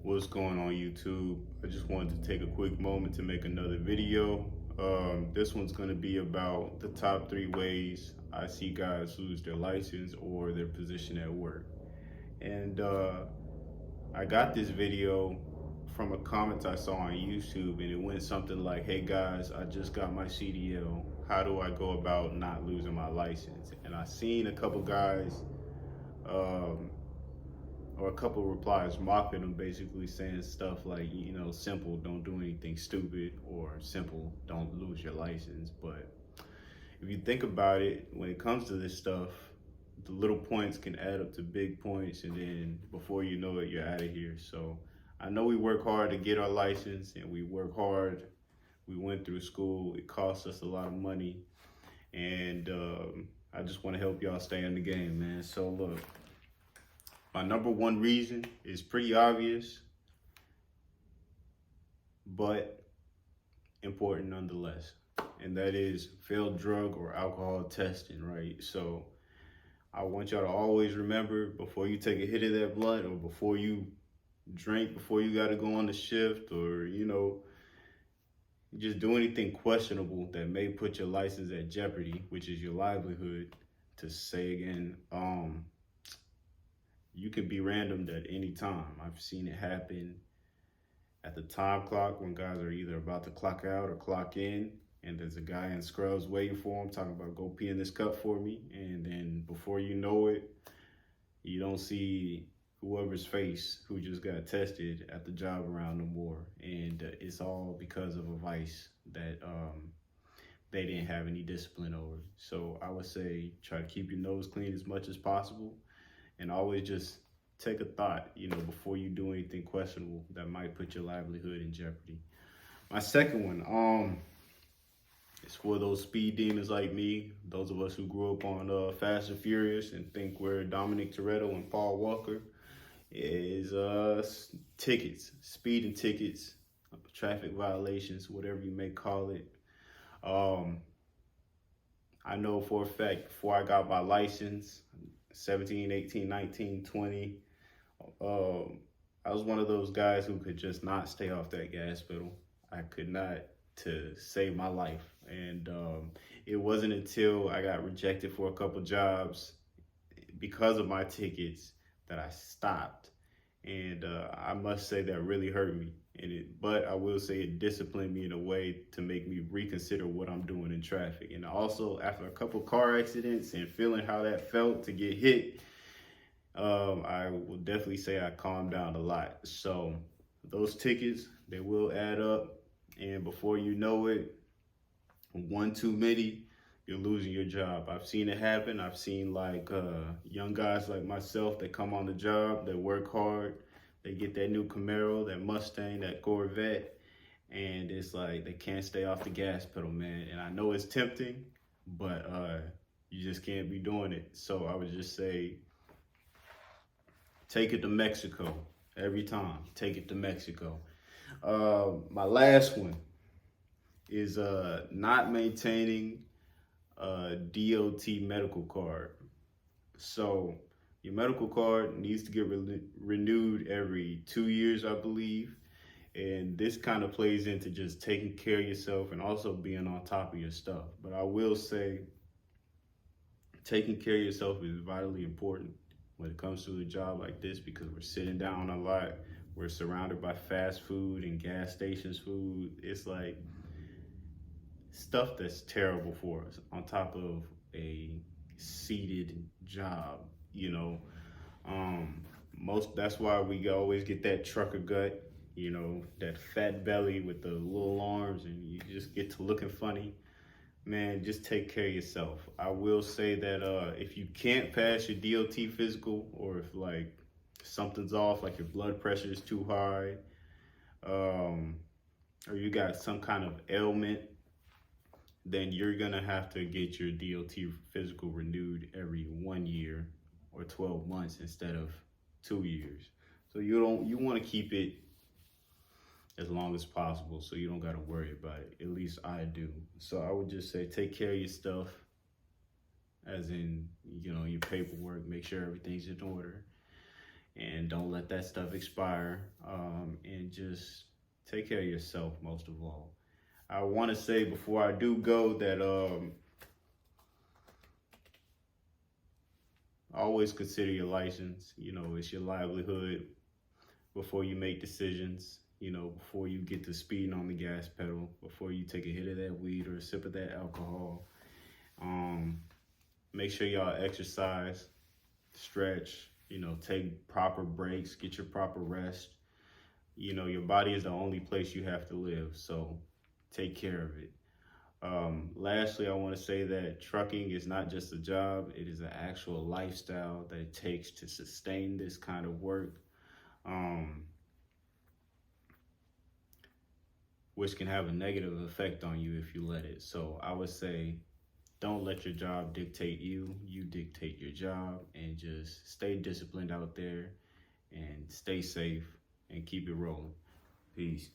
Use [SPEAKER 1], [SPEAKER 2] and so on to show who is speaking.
[SPEAKER 1] What's going on YouTube? I just wanted to take a quick moment to make another video. This one's going to be about the top 3 ways I see guys lose their license or their position at work. And I got this video from a comment I saw on YouTube, and it went something like, "Hey guys, I just got my CDL. How do I go about not losing my license?" And I seen a couple guys um, or a couple replies mocking them, basically saying stuff like, simple, don't do anything stupid, or simple, don't lose your license. But if you think about it, when it comes to this stuff, the little points can add up to big points, and then before you know it, you're out of here. So I know we work hard to get our license, and we work hard. We went through school. It cost us a lot of money, and I just want to help y'all stay in the game, man. So look, my number one reason is pretty obvious, but important nonetheless. And that is failed drug or alcohol testing, right? So I want y'all to always remember, before you take a hit of that blunt, or before you drink, before you got to go on the shift, or, just do anything questionable that may put your license at jeopardy, which is your livelihood, to say again, you can be randomed at any time. I've seen it happen at the time clock when guys are either about to clock out or clock in, and there's a guy in scrubs waiting for him, talking about, "Go pee in this cup for me." And then before you know it, you don't see whoever's face who just got tested at the job around no more. And it's all because of a vice that they didn't have any discipline over. So I would say try to keep your nose clean as much as possible, and always just take a thought, before you do anything questionable that might put your livelihood in jeopardy. My second one, is for those speed demons like me, those of us who grew up on Fast and Furious and think we're Dominic Toretto and Paul Walker, is tickets, speeding tickets, traffic violations, whatever you may call it. Um, I know for a fact, before I got my license, 17, 18, 19, 20, I was one of those guys who could just not stay off that gas pedal. I could not, to save my life. And it wasn't until I got rejected for a couple jobs because of my tickets that I stopped. And I must say that really hurt me. But I will say it disciplined me in a way to make me reconsider what I'm doing in traffic. And also, after a couple car accidents and feeling how that felt to get hit, I will definitely say I calmed down a lot. So those tickets, they will add up. And before you know it, one too many, you're losing your job. I've seen it happen. I've seen young guys like myself that come on the job, that work hard, they get that new Camaro, that Mustang, that Corvette, and it's like they can't stay off the gas pedal, man. And I know it's tempting, but you just can't be doing it. So I would just say, take it to Mexico every time. Take it to Mexico. My last one is not maintaining a DOT medical card. So your medical card needs to get renewed every 2 years, I believe. And this kind of plays into just taking care of yourself and also being on top of your stuff. But I will say, taking care of yourself is vitally important when it comes to a job like this, because we're sitting down a lot. We're surrounded by fast food and gas stations food. It's like stuff that's terrible for us, on top of a seated job, you know. That's why we always get that trucker gut, that fat belly with the little arms, and you just get to looking funny. Man, just take care of yourself. I will say that if you can't pass your DOT physical, or if something's off, like your blood pressure is too high, or you got some kind of ailment, then you're gonna have to get your DOT physical renewed every 1 year or 12 months instead of 2 years. So you want to keep it as long as possible, so you don't got to worry about it. At least I do. So I would just say, take care of your stuff, as in, your paperwork, make sure everything's in order. and don't let that stuff expire. And just take care of yourself most of all. I want to say before I do go that always consider your license. You know, it's your livelihood before you make decisions. You know, before you get to speeding on the gas pedal, before you take a hit of that weed or a sip of that alcohol. Make sure y'all exercise, stretch, you know, take proper breaks, get your proper rest. You know, your body is the only place you have to live, so take care of it. Lastly, I want to say that trucking is not just a job, it is an actual lifestyle that it takes to sustain this kind of work, which can have a negative effect on you if you let it. So I would say, don't let your job dictate you. You dictate your job, and just stay disciplined out there and stay safe and keep it rolling. Peace.